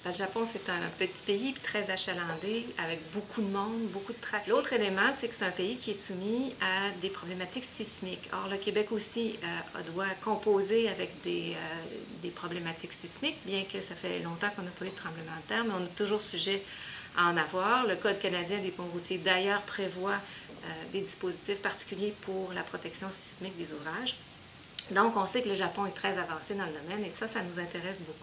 Le Japon, c'est un petit pays très achalandé, avec beaucoup de monde, beaucoup de trafic. L'autre élément, c'est que c'est un pays qui est soumis à des problématiques sismiques. Or, le Québec aussi doit composer avec des problématiques sismiques, bien que ça fait longtemps qu'on n'a pas eu de tremblement de terre, mais on est toujours sujet à en avoir. Le Code canadien des ponts routiers, d'ailleurs, prévoit des dispositifs particuliers pour la protection sismique des ouvrages. Donc, on sait que le Japon est très avancé dans le domaine et ça nous intéresse beaucoup.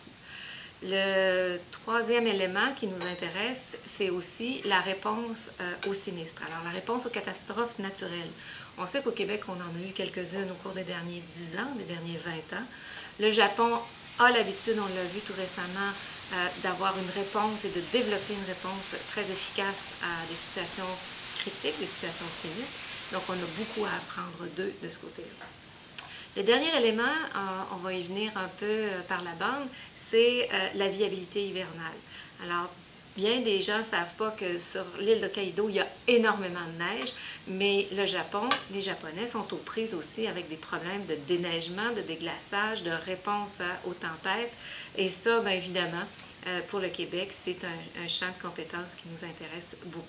Le troisième élément qui nous intéresse, c'est aussi la réponse aux sinistres. Alors, la réponse aux catastrophes naturelles. On sait qu'au Québec, on en a eu quelques-unes au cours des derniers 10 ans, des derniers 20 ans. Le Japon a l'habitude, on l'a vu tout récemment, d'avoir une réponse et de développer une réponse très efficace à des situations critiques, des situations sinistres. Donc, on a beaucoup à apprendre d'eux de ce côté-là. Le dernier élément, on va y venir un peu par la bande, c'est la viabilité hivernale. Alors, bien des gens ne savent pas que sur l'île d'Hokkaido, il y a énormément de neige, mais le Japon, les Japonais sont aux prises aussi avec des problèmes de déneigement, de déglaçage, de réponse aux tempêtes. Et ça, bien évidemment, pour le Québec, c'est un champ de compétences qui nous intéresse beaucoup.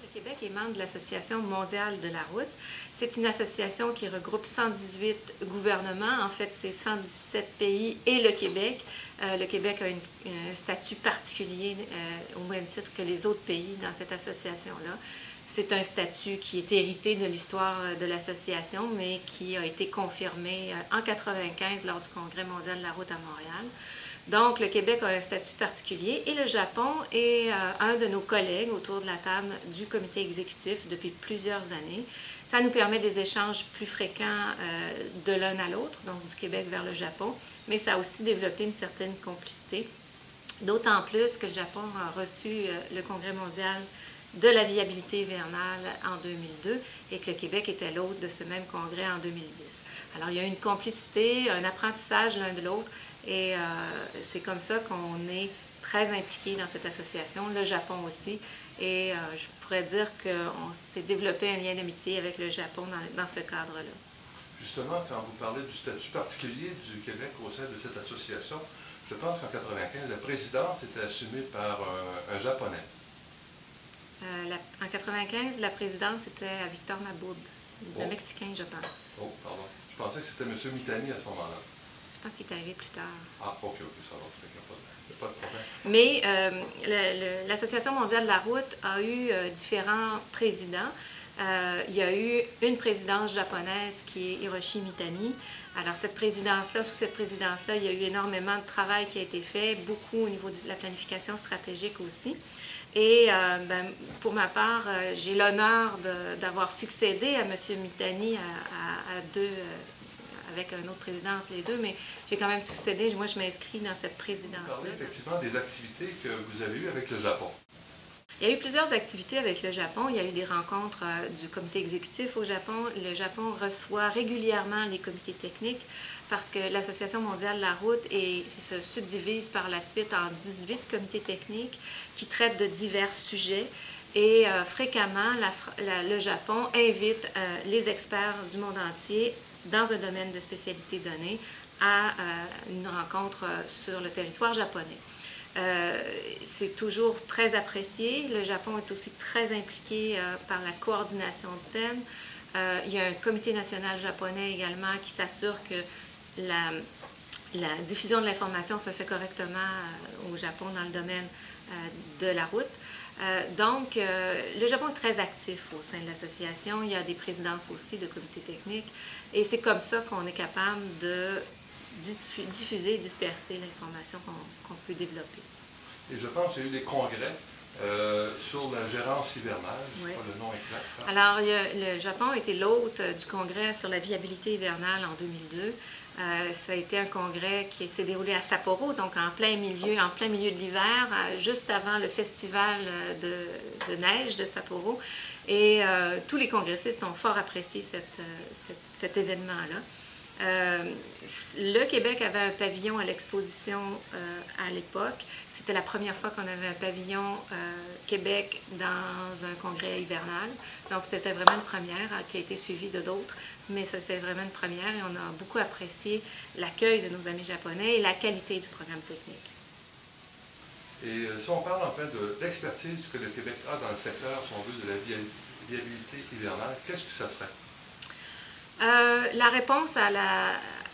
Le Québec est membre de l'Association mondiale de la route. C'est une association qui regroupe 118 gouvernements. En fait, c'est 117 pays et le Québec. Le Québec a un statut particulier au même titre que les autres pays dans cette association-là. C'est un statut qui est hérité de l'histoire de l'association, mais qui a été confirmé en 1995 lors du Congrès mondial de la route à Montréal. Donc, le Québec a un statut particulier et le Japon est un de nos collègues autour de la table du comité exécutif depuis plusieurs années. Ça nous permet des échanges plus fréquents de l'un à l'autre, donc du Québec vers le Japon, mais ça a aussi développé une certaine complicité, d'autant plus que le Japon a reçu le Congrès mondial de la viabilité hivernale en 2002 et que le Québec était l'hôte de ce même congrès en 2010. Alors, il y a une complicité, un apprentissage l'un de l'autre et c'est comme ça qu'on est très impliqués dans cette association, le Japon aussi, et je pourrais dire qu'on s'est développé un lien d'amitié avec le Japon dans ce cadre-là. Justement, quand vous parlez du statut particulier du Québec au sein de cette association, je pense qu'en 1995, la présidence était assumée par un Japonais. En 1995, la présidence était à Victor Maboub, le Mexicain, je pense. Oh, pardon. Je pensais que c'était M. Mitani à ce moment-là. Je pense qu'il est arrivé plus tard. Ah, ok, ça va, il n'y a pas de problème. Mais l'Association mondiale de la route a eu différents présidents. Il y a eu une présidence japonaise qui est Hiroshi Mitani. Alors, sous cette présidence-là, il y a eu énormément de travail qui a été fait, beaucoup au niveau de la planification stratégique aussi. Et pour ma part, j'ai l'honneur d'avoir succédé à M. Mitani avec un autre président entre les deux, mais j'ai quand même succédé. Moi, je m'inscris dans cette présidence-là. Vous parlez effectivement des activités que vous avez eues avec le Japon. Il y a eu plusieurs activités avec le Japon. Il y a eu des rencontres du comité exécutif au Japon. Le Japon reçoit régulièrement les comités techniques parce que l'Association mondiale de la route se subdivise par la suite en 18 comités techniques qui traitent de divers sujets. Et fréquemment, le Japon invite les experts du monde entier dans un domaine de spécialité donné à une rencontre sur le territoire japonais. C'est toujours très apprécié. Le Japon est aussi très impliqué par la coordination de thèmes. Il y a un comité national japonais également qui s'assure que la diffusion de l'information se fait correctement au Japon dans le domaine de la route. Donc, le Japon est très actif au sein de l'association. Il y a des présidences aussi de comités techniques. Et c'est comme ça qu'on est capable de diffuser et disperser l'information qu'on peut développer. Et je pense qu'il y a eu des congrès sur la gérance hivernale, je ne sais pas le nom exact. Hein? Alors, le Japon a été l'hôte du congrès sur la viabilité hivernale en 2002. Ça a été un congrès qui s'est déroulé à Sapporo, donc en plein milieu de l'hiver, juste avant le festival de neige de Sapporo. Et tous les congressistes ont fort apprécié cet événement-là. Le Québec avait un pavillon à l'exposition à l'époque. C'était la première fois qu'on avait un pavillon Québec dans un congrès hivernal. Donc, c'était vraiment une première qui a été suivie de d'autres, mais ça, c'était vraiment une première et on a beaucoup apprécié l'accueil de nos amis japonais et la qualité du programme technique. Et si on parle enfin de l'expertise que le Québec a dans le secteur, si on veut, de la viabilité hivernale, qu'est-ce que ça serait? La réponse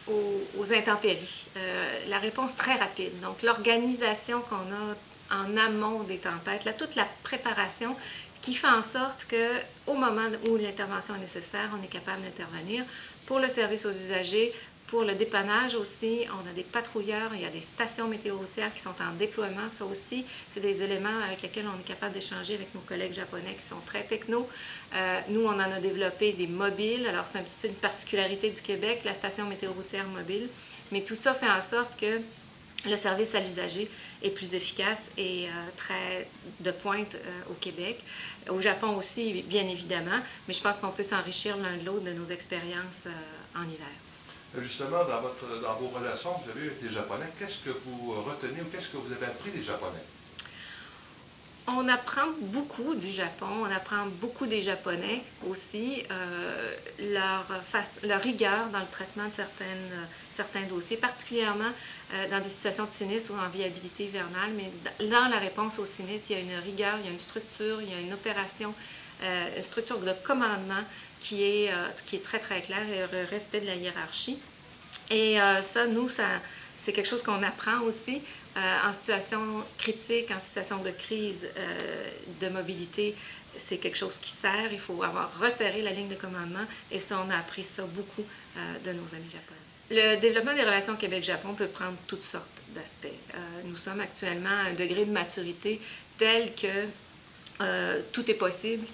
aux intempéries, la réponse très rapide. Donc, l'organisation qu'on a en amont des tempêtes, toute la préparation qui fait en sorte qu'au moment où l'intervention est nécessaire, on est capable d'intervenir. Pour le service aux usagers, pour le dépannage aussi, on a des patrouilleurs, il y a des stations météorologiques qui sont en déploiement. Ça aussi, c'est des éléments avec lesquels on est capable d'échanger avec nos collègues japonais qui sont très techno. Nous, on en a développé des mobiles. Alors, c'est un petit peu une particularité du Québec, la station météorologique mobile. Mais tout ça fait en sorte que le service à l'usager est plus efficace et très de pointe au Québec. Au Japon aussi, bien évidemment, mais je pense qu'on peut s'enrichir l'un de l'autre de nos expériences en hiver. Justement, dans vos relations que vous avez avec les Japonais, qu'est-ce que vous retenez ou qu'est-ce que vous avez appris des Japonais? On apprend beaucoup du Japon, on apprend beaucoup des Japonais aussi, leur rigueur dans le traitement de certains dossiers, particulièrement dans des situations de sinistre ou en viabilité hivernale, mais dans la réponse au sinistre, il y a une rigueur, il y a une structure, il y a une opération, une structure de commandement qui est très, très claire et le respect de la hiérarchie. Et ça, c'est quelque chose qu'on apprend aussi en situation critique, en situation de crise de mobilité. C'est quelque chose qui sert. Il faut avoir resserré la ligne de commandement. Et ça, on a appris ça beaucoup de nos amis japonais. Le développement des relations Québec-Japon peut prendre toutes sortes d'aspects. Nous sommes actuellement à un degré de maturité tel que tout est possible.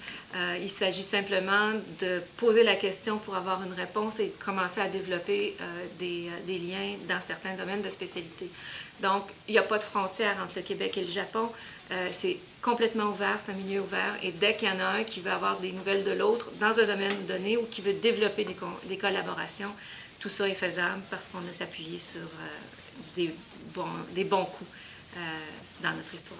Il s'agit simplement de poser la question pour avoir une réponse et commencer à développer des liens dans certains domaines de spécialité. Donc, il n'y a pas de frontière entre le Québec et le Japon. C'est complètement ouvert, c'est un milieu ouvert. Et dès qu'il y en a un qui veut avoir des nouvelles de l'autre dans un domaine donné ou qui veut développer des collaborations, tout ça est faisable parce qu'on a s'appuyé sur des bons coups dans notre histoire.